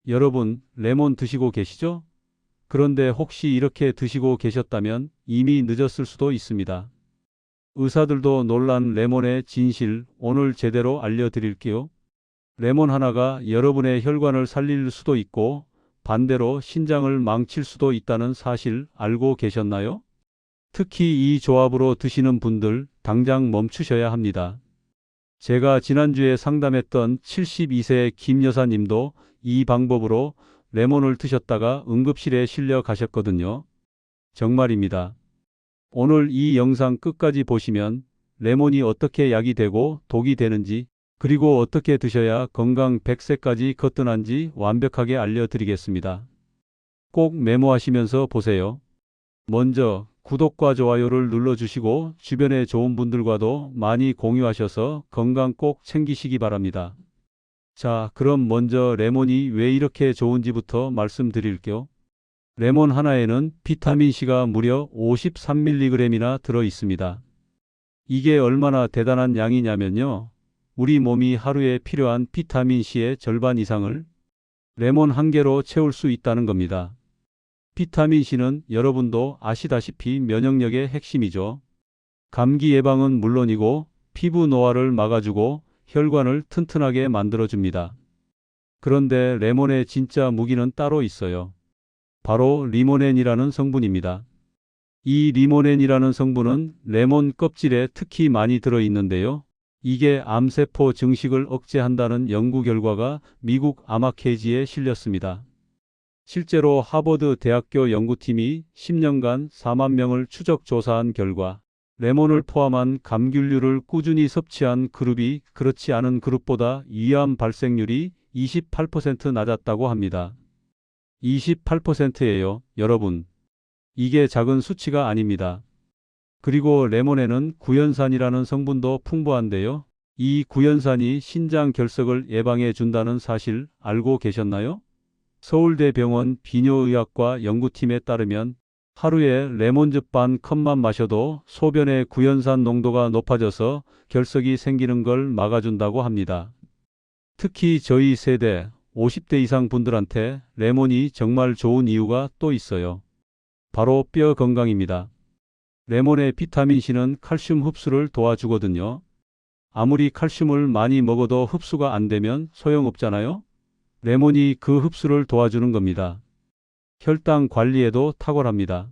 여러분, 레몬 드시고 계시죠? 그런데 혹시 이렇게 드시고 계셨다면 이미 늦었을 수도 있습니다. 의사들도 놀란 레몬의 진실 오늘 제대로 알려드릴게요. 레몬 하나가 여러분의 혈관을 살릴 수도 있고 반대로 신장을 망칠 수도 있다는 사실 알고 계셨나요? 특히 이 조합으로 드시는 분들 당장 멈추셔야 합니다. 제가 지난주에 상담했던 72세 김 여사님도 이 방법으로 레몬을 드셨다가 응급실에 실려 가셨거든요. 정말입니다. 오늘 이 영상 끝까지 보시면 레몬이 어떻게 약이 되고 독이 되는지 그리고 어떻게 드셔야 건강 100세까지 거뜬한지 완벽하게 알려드리겠습니다. 꼭 메모하시면서 보세요. 먼저 구독과 좋아요를 눌러주시고 주변에 좋은 분들과도 많이 공유하셔서 건강 꼭 챙기시기 바랍니다. 자, 그럼 먼저 레몬이 왜 이렇게 좋은지부터 말씀드릴게요. 레몬 하나에는 비타민C가 무려 53mg이나 들어 있습니다. 이게 얼마나 대단한 양이냐면요. 우리 몸이 하루에 필요한 비타민C의 절반 이상을 레몬 한 개로 채울 수 있다는 겁니다. 비타민C는 여러분도 아시다시피 면역력의 핵심이죠. 감기 예방은 물론이고 피부 노화를 막아주고 혈관을 튼튼하게 만들어줍니다. 그런데 레몬의 진짜 무기는 따로 있어요. 바로 리모넨이라는 성분입니다. 이 리모넨이라는 성분은 레몬 껍질에 특히 많이 들어있는데요. 이게 암세포 증식을 억제한다는 연구 결과가 미국 아마케이지에 실렸습니다. 실제로 하버드 대학교 연구팀이 10년간 4만 명을 추적 조사한 결과 레몬을 포함한 감귤류를 꾸준히 섭취한 그룹이 그렇지 않은 그룹보다 위암 발생률이 28% 낮았다고 합니다. 28%예요, 여러분. 이게 작은 수치가 아닙니다. 그리고 레몬에는 구연산이라는 성분도 풍부한데요. 이 구연산이 신장 결석을 예방해 준다는 사실 알고 계셨나요? 서울대병원 비뇨의학과 연구팀에 따르면 하루에 레몬즙 반 컵만 마셔도 소변의 구연산 농도가 높아져서 결석이 생기는 걸 막아준다고 합니다. 특히 저희 세대 50대 이상 분들한테 레몬이 정말 좋은 이유가 또 있어요. 바로 뼈 건강입니다. 레몬의 비타민C는 칼슘 흡수를 도와주거든요. 아무리 칼슘을 많이 먹어도 흡수가 안 되면 소용없잖아요. 레몬이 그 흡수를 도와주는 겁니다. 혈당 관리에도 탁월합니다.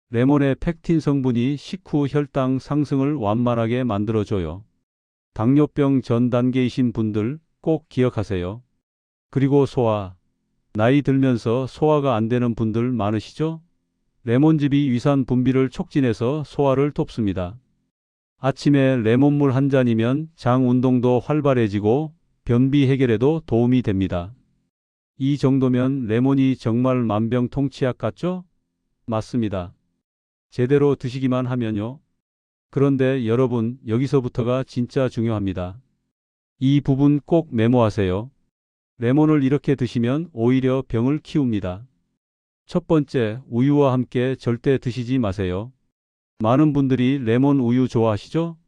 레몬의 펙틴 성분이 식후 혈당 상승을 완만하게 만들어줘요. 당뇨병 전 단계이신 분들 꼭 기억하세요. 그리고 소화. 나이 들면서 소화가 안 되는 분들 많으시죠? 레몬즙이 위산 분비를 촉진해서 소화를 돕습니다. 아침에 레몬물 한 잔이면 장 운동도 활발해지고 변비 해결에도 도움이 됩니다. 이 정도면 레몬이 정말 만병통치약 같죠? 맞습니다. 제대로 드시기만 하면요. 그런데 여러분, 여기서부터가 진짜 중요합니다. 이 부분 꼭 메모하세요. 레몬을 이렇게 드시면 오히려 병을 키웁니다. 첫 번째, 우유와 함께 절대 드시지 마세요. 많은 분들이 레몬 우유 좋아하시죠?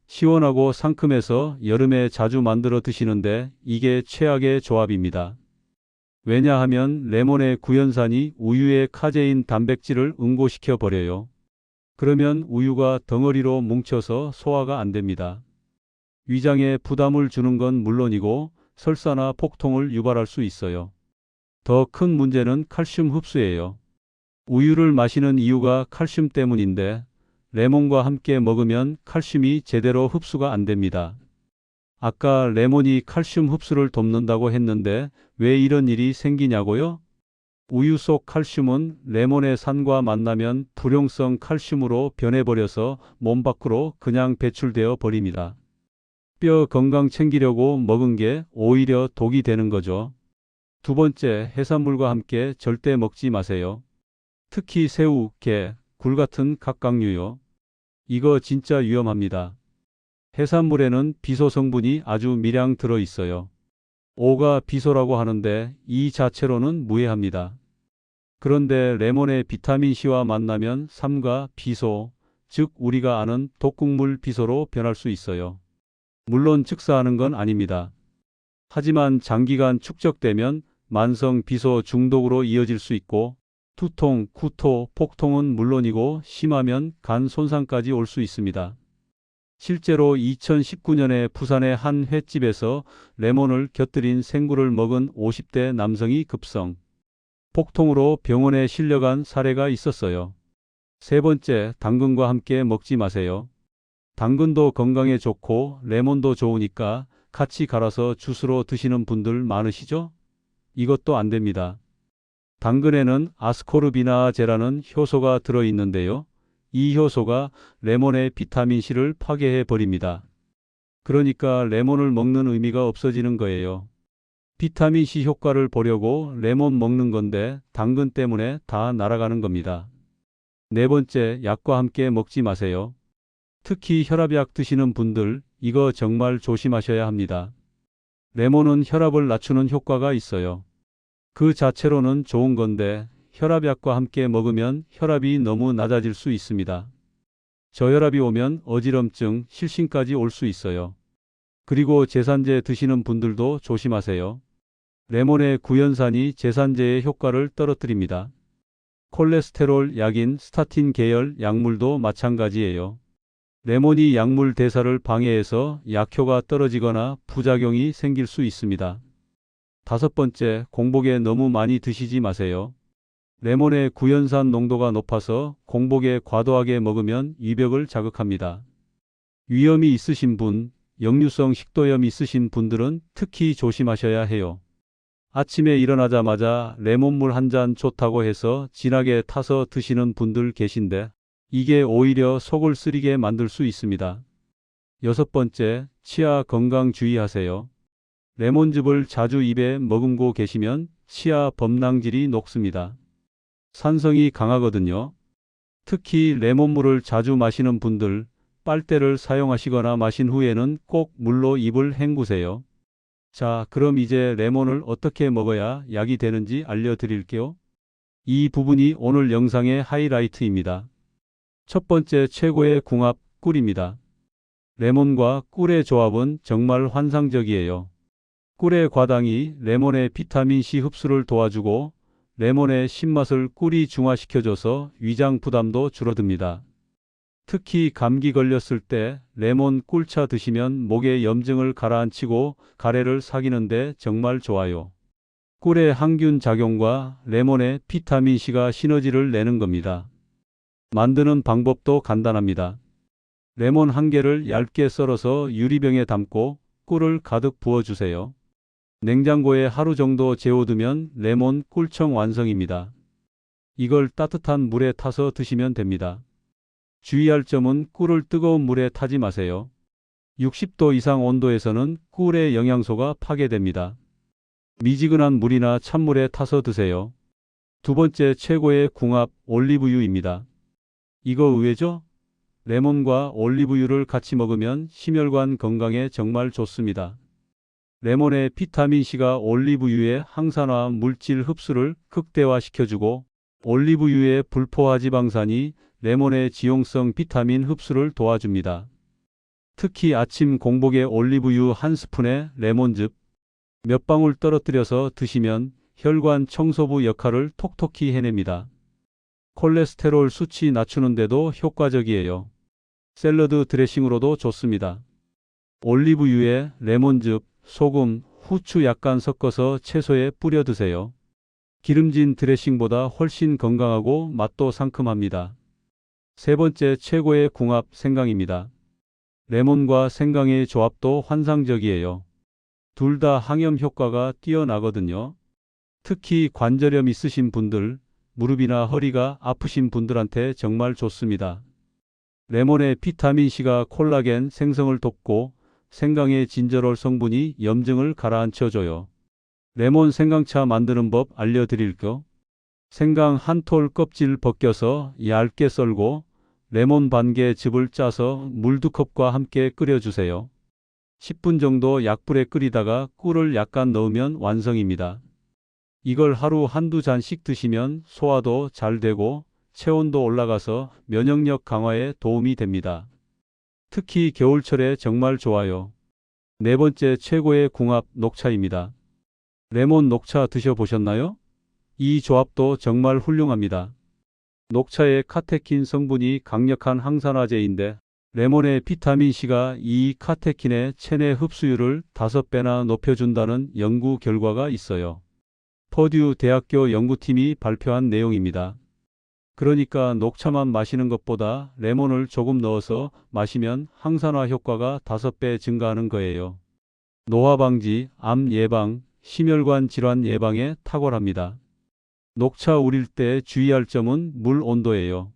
시원하고 상큼해서 여름에 자주 만들어 드시는데 이게 최악의 조합입니다. 왜냐하면 레몬의 구연산이 우유의 카제인 단백질을 응고시켜 버려요. 그러면 우유가 덩어리로 뭉쳐서 소화가 안 됩니다. 위장에 부담을 주는 건 물론이고 설사나 폭통을 유발할 수 있어요. 더 큰 문제는 칼슘 흡수예요. 우유를 마시는 이유가 칼슘 때문인데 레몬과 함께 먹으면 칼슘이 제대로 흡수가 안 됩니다. 아까 레몬이 칼슘 흡수를 돕는다고 했는데 왜 이런 일이 생기냐고요? 우유 속 칼슘은 레몬의 산과 만나면 불용성 칼슘으로 변해버려서 몸 밖으로 그냥 배출되어 버립니다. 뼈 건강 챙기려고 먹은 게 오히려 독이 되는 거죠. 두 번째, 해산물과 함께 절대 먹지 마세요. 특히 새우, 게, 굴 같은 각각류요. 이거 진짜 위험합니다. 해산물에는 비소 성분이 아주 미량 들어 있어요. O가 비소라고 하는데 이 자체로는 무해합니다. 그런데 레몬의 비타민C와 만나면 삼가 비소, 즉 우리가 아는 독극물 비소로 변할 수 있어요. 물론 즉사하는 건 아닙니다. 하지만 장기간 축적되면 만성 비소 중독으로 이어질 수 있고 두통, 구토, 복통은 물론이고 심하면 간 손상까지 올 수 있습니다. 실제로 2019년에 부산의 한 횟집에서 레몬을 곁들인 생굴을 먹은 50대 남성이 급성 복통으로 병원에 실려간 사례가 있었어요. 세 번째, 당근과 함께 먹지 마세요. 당근도 건강에 좋고 레몬도 좋으니까 같이 갈아서 주스로 드시는 분들 많으시죠? 이것도 안 됩니다. 당근에는 아스코르비나제라는 효소가 들어있는데요. 이 효소가 레몬의 비타민C를 파괴해 버립니다. 그러니까 레몬을 먹는 의미가 없어지는 거예요. 비타민C 효과를 보려고 레몬 먹는 건데 당근 때문에 다 날아가는 겁니다. 네 번째, 약과 함께 먹지 마세요. 특히 혈압약 드시는 분들, 이거 정말 조심하셔야 합니다. 레몬은 혈압을 낮추는 효과가 있어요. 그 자체로는 좋은 건데 혈압약과 함께 먹으면 혈압이 너무 낮아질 수 있습니다. 저혈압이 오면 어지럼증, 실신까지 올 수 있어요. 그리고 제산제 드시는 분들도 조심하세요. 레몬의 구연산이 제산제의 효과를 떨어뜨립니다. 콜레스테롤 약인 스타틴 계열 약물도 마찬가지예요. 레몬이 약물 대사를 방해해서 약효가 떨어지거나 부작용이 생길 수 있습니다. 다섯 번째, 공복에 너무 많이 드시지 마세요. 레몬의 구연산 농도가 높아서 공복에 과도하게 먹으면 위벽을 자극합니다. 위염이 있으신 분, 역류성 식도염 있으신 분들은 특히 조심하셔야 해요. 아침에 일어나자마자 레몬물 한 잔 좋다고 해서 진하게 타서 드시는 분들 계신데 이게 오히려 속을 쓰리게 만들 수 있습니다. 여섯 번째, 치아 건강 주의하세요. 레몬즙을 자주 입에 머금고 계시면 치아 범랑질이 녹습니다. 산성이 강하거든요. 특히 레몬물을 자주 마시는 분들, 빨대를 사용하시거나 마신 후에는 꼭 물로 입을 헹구세요. 자, 그럼 이제 레몬을 어떻게 먹어야 약이 되는지 알려드릴게요. 이 부분이 오늘 영상의 하이라이트입니다. 첫 번째, 최고의 궁합, 꿀입니다. 레몬과 꿀의 조합은 정말 환상적이에요. 꿀의 과당이 레몬의 비타민C 흡수를 도와주고 레몬의 신맛을 꿀이 중화시켜줘서 위장 부담도 줄어듭니다. 특히 감기 걸렸을 때 레몬 꿀차 드시면 목의 염증을 가라앉히고 가래를 삭이는데 정말 좋아요. 꿀의 항균 작용과 레몬의 비타민C가 시너지를 내는 겁니다. 만드는 방법도 간단합니다. 레몬 한 개를 얇게 썰어서 유리병에 담고 꿀을 가득 부어주세요. 냉장고에 하루 정도 재워두면 레몬 꿀청 완성입니다. 이걸 따뜻한 물에 타서 드시면 됩니다. 주의할 점은 꿀을 뜨거운 물에 타지 마세요. 60도 이상 온도에서는 꿀의 영양소가 파괴됩니다. 미지근한 물이나 찬물에 타서 드세요. 두 번째, 최고의 궁합, 올리브유입니다. 이거 의외죠? 레몬과 올리브유를 같이 먹으면 심혈관 건강에 정말 좋습니다. 레몬의 비타민C가 올리브유의 항산화 물질 흡수를 극대화시켜주고 올리브유의 불포화 지방산이 레몬의 지용성 비타민 흡수를 도와줍니다. 특히 아침 공복에 올리브유 한 스푼에 레몬즙 몇 방울 떨어뜨려서 드시면 혈관 청소부 역할을 톡톡히 해냅니다. 콜레스테롤 수치 낮추는데도 효과적이에요. 샐러드 드레싱으로도 좋습니다. 올리브유에 레몬즙, 소금, 후추 약간 섞어서 채소에 뿌려 드세요. 기름진 드레싱보다 훨씬 건강하고 맛도 상큼합니다. 세 번째, 최고의 궁합, 생강입니다. 레몬과 생강의 조합도 환상적이에요. 둘 다 항염 효과가 뛰어나거든요. 특히 관절염 있으신 분들, 무릎이나 허리가 아프신 분들한테 정말 좋습니다. 레몬의 비타민C가 콜라겐 생성을 돕고 생강의 진저롤 성분이 염증을 가라앉혀줘요. 레몬 생강차 만드는 법 알려드릴게요. 생강 한 톨 껍질 벗겨서 얇게 썰고 레몬 반 개 즙을 짜서 물 2컵과 함께 끓여주세요. 10분 정도 약불에 끓이다가 꿀을 약간 넣으면 완성입니다. 이걸 하루 한두 잔씩 드시면 소화도 잘 되고 체온도 올라가서 면역력 강화에 도움이 됩니다. 특히 겨울철에 정말 좋아요. 네 번째, 최고의 궁합, 녹차입니다. 레몬 녹차 드셔보셨나요? 이 조합도 정말 훌륭합니다. 녹차의 카테킨 성분이 강력한 항산화제인데 레몬의 비타민C가 이 카테킨의 체내 흡수율을 5배나 높여준다는 연구 결과가 있어요. 퍼듀 대학교 연구팀이 발표한 내용입니다. 그러니까 녹차만 마시는 것보다 레몬을 조금 넣어서 마시면 항산화 효과가 5배 증가하는 거예요. 노화 방지, 암 예방, 심혈관 질환 예방에 탁월합니다. 녹차 우릴 때 주의할 점은 물 온도예요.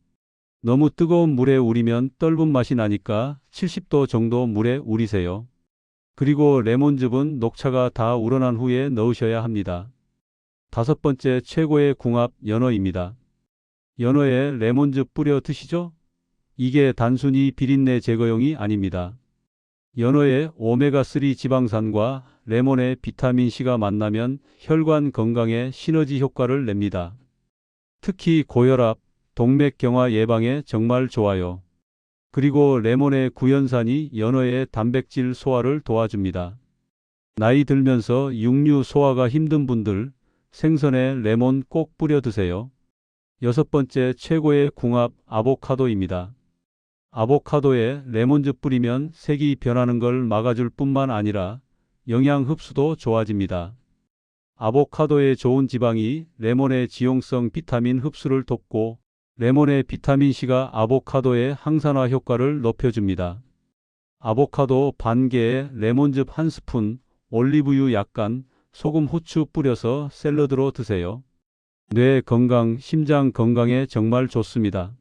너무 뜨거운 물에 우리면 떫은 맛이 나니까 70도 정도 물에 우리세요. 그리고 레몬즙은 녹차가 다 우러난 후에 넣으셔야 합니다. 5번째 최고의 궁합 연어입니다. 연어에 레몬즙 뿌려 드시죠? 이게 단순히 비린내 제거용이 아닙니다. 연어의 오메가3 지방산과 레몬의 비타민C가 만나면 혈관 건강에 시너지 효과를 냅니다. 특히 고혈압, 동맥경화 예방에 정말 좋아요. 그리고 레몬의 구연산이 연어의 단백질 소화를 도와줍니다. 나이 들면서 육류 소화가 힘든 분들, 생선에 레몬 꼭 뿌려 드세요. 6번째 최고의 궁합 아보카도입니다. 아보카도에 레몬즙 뿌리면 색이 변하는 걸 막아줄 뿐만 아니라 영양 흡수도 좋아집니다. 아보카도의 좋은 지방이 레몬의 지용성 비타민 흡수를 돕고 레몬의 비타민C가 아보카도의 항산화 효과를 높여줍니다. 아보카도 반 개에 레몬즙 1스푼, 올리브유 약간, 소금 후추 뿌려서 샐러드로 드세요. 뇌 건강, 심장 건강에 정말 좋습니다.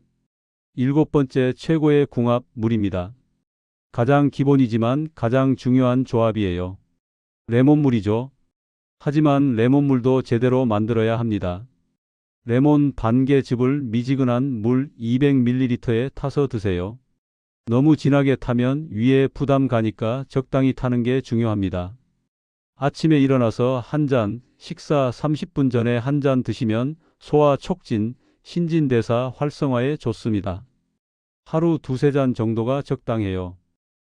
7번째 최고의 궁합 물입니다. 가장 기본이지만 가장 중요한 조합이에요. 레몬물이죠. 하지만 레몬물도 제대로 만들어야 합니다. 레몬 반 개 즙을 미지근한 물 200ml에 타서 드세요. 너무 진하게 타면 위에 부담 가니까 적당히 타는 게 중요합니다. 아침에 일어나서 한 잔, 식사 30분 전에 한 잔 드시면 소화 촉진, 신진대사 활성화에 좋습니다. 하루 2~3잔 정도가 적당해요.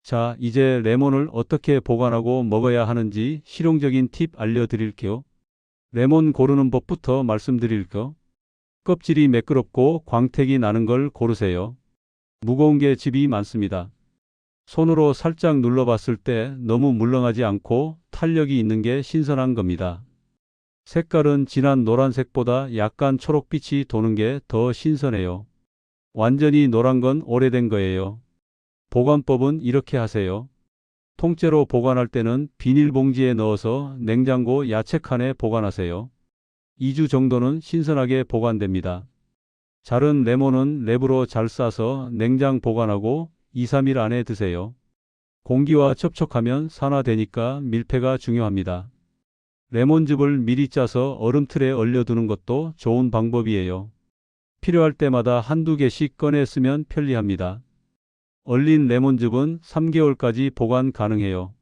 자, 이제 레몬을 어떻게 보관하고 먹어야 하는지 실용적인 팁 알려드릴게요. 레몬 고르는 법부터 말씀드릴게요. 껍질이 매끄럽고 광택이 나는 걸 고르세요. 무거운 게 즙이 많습니다. 손으로 살짝 눌러봤을 때 너무 물렁하지 않고 탄력이 있는 게 신선한 겁니다. 색깔은 진한 노란색보다 약간 초록빛이 도는 게 더 신선해요. 완전히 노란 건 오래된 거예요. 보관법은 이렇게 하세요. 통째로 보관할 때는 비닐봉지에 넣어서 냉장고 야채칸에 보관하세요. 2주 정도는 신선하게 보관됩니다. 자른 레몬은 랩으로 잘 싸서 냉장 보관하고 2~3일 안에 드세요. 공기와 접촉하면 산화되니까 밀폐가 중요합니다. 레몬즙을 미리 짜서 얼음틀에 얼려두는 것도 좋은 방법이에요. 필요할 때마다 한두 개씩 꺼내 쓰면 편리합니다. 얼린 레몬즙은 3개월까지 보관 가능해요.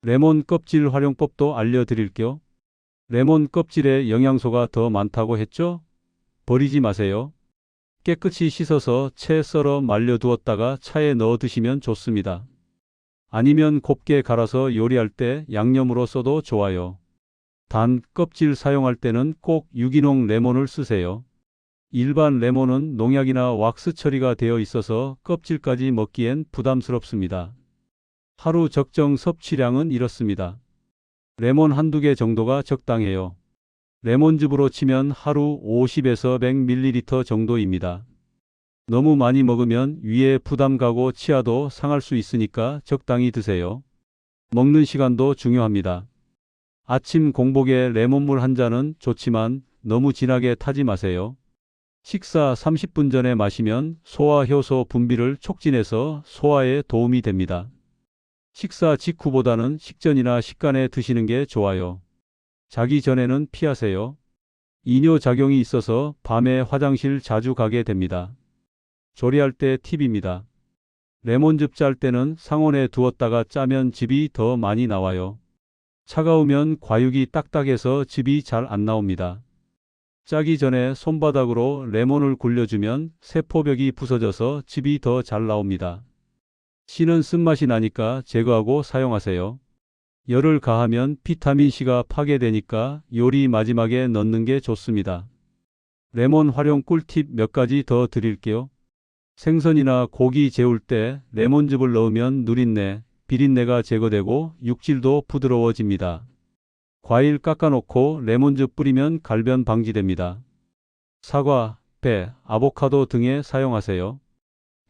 레몬 껍질 활용법도 알려드릴게요. 레몬 껍질에 영양소가 더 많다고 했죠? 버리지 마세요. 깨끗이 씻어서 채 썰어 말려 두었다가 차에 넣어 드시면 좋습니다. 아니면 곱게 갈아서 요리할 때 양념으로 써도 좋아요. 단, 껍질 사용할 때는 꼭 유기농 레몬을 쓰세요. 일반 레몬은 농약이나 왁스 처리가 되어 있어서 껍질까지 먹기엔 부담스럽습니다. 하루 적정 섭취량은 이렇습니다. 레몬 한두 개 정도가 적당해요. 레몬즙으로 치면 하루 50에서 100ml 정도입니다. 너무 많이 먹으면 위에 부담 가고 치아도 상할 수 있으니까 적당히 드세요. 먹는 시간도 중요합니다. 아침 공복에 레몬물 한 잔은 좋지만 너무 진하게 타지 마세요. 식사 30분 전에 마시면 소화 효소 분비를 촉진해서 소화에 도움이 됩니다. 식사 직후보다는 식전이나 식간에 드시는 게 좋아요. 자기 전에는 피하세요. 이뇨작용이 있어서 밤에 화장실 자주 가게 됩니다. 조리할 때 팁입니다. 레몬즙 짤 때는 상온에 두었다가 짜면 즙이 더 많이 나와요. 차가우면 과육이 딱딱해서 즙이 잘 안 나옵니다. 짜기 전에 손바닥으로 레몬을 굴려주면 세포벽이 부서져서 즙이 더 잘 나옵니다. 씨는 쓴맛이 나니까 제거하고 사용하세요. 열을 가하면 비타민C가 파괴되니까 요리 마지막에 넣는 게 좋습니다. 레몬 활용 꿀팁 몇 가지 더 드릴게요. 생선이나 고기 재울 때 레몬즙을 넣으면 누린내, 비린내가 제거되고 육질도 부드러워집니다. 과일 깎아놓고 레몬즙 뿌리면 갈변 방지됩니다. 사과, 배, 아보카도 등에 사용하세요.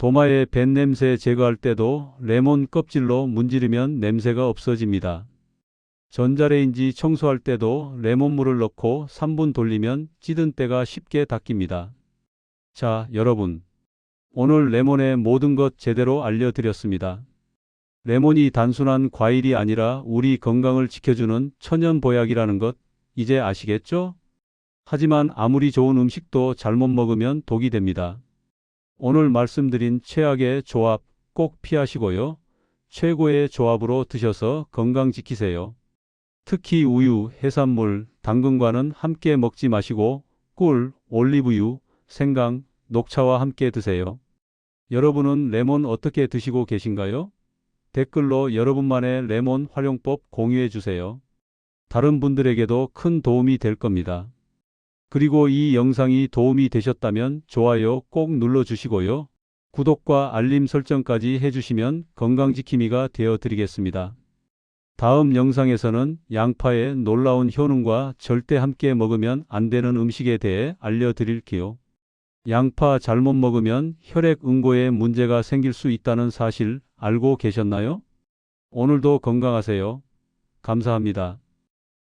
도마에 밴 냄새 제거할 때도 레몬 껍질로 문지르면 냄새가 없어집니다. 전자레인지 청소할 때도 레몬물을 넣고 3분 돌리면 찌든 때가 쉽게 닦입니다. 자, 여러분. 오늘 레몬의 모든 것 제대로 알려드렸습니다. 레몬이 단순한 과일이 아니라 우리 건강을 지켜주는 천연보약이라는 것 이제 아시겠죠? 하지만 아무리 좋은 음식도 잘못 먹으면 독이 됩니다. 오늘 말씀드린 최악의 조합 꼭 피하시고요. 최고의 조합으로 드셔서 건강 지키세요. 특히 우유, 해산물, 당근과는 함께 먹지 마시고 꿀, 올리브유, 생강, 녹차와 함께 드세요. 여러분은 레몬 어떻게 드시고 계신가요? 댓글로 여러분만의 레몬 활용법 공유해 주세요. 다른 분들에게도 큰 도움이 될 겁니다. 그리고 이 영상이 도움이 되셨다면 좋아요 꼭 눌러주시고요. 구독과 알림 설정까지 해주시면 건강지킴이가 되어 드리겠습니다. 다음 영상에서는 양파의 놀라운 효능과 절대 함께 먹으면 안 되는 음식에 대해 알려드릴게요. 양파 잘못 먹으면 혈액 응고에 문제가 생길 수 있다는 사실 알고 계셨나요? 오늘도 건강하세요. 감사합니다.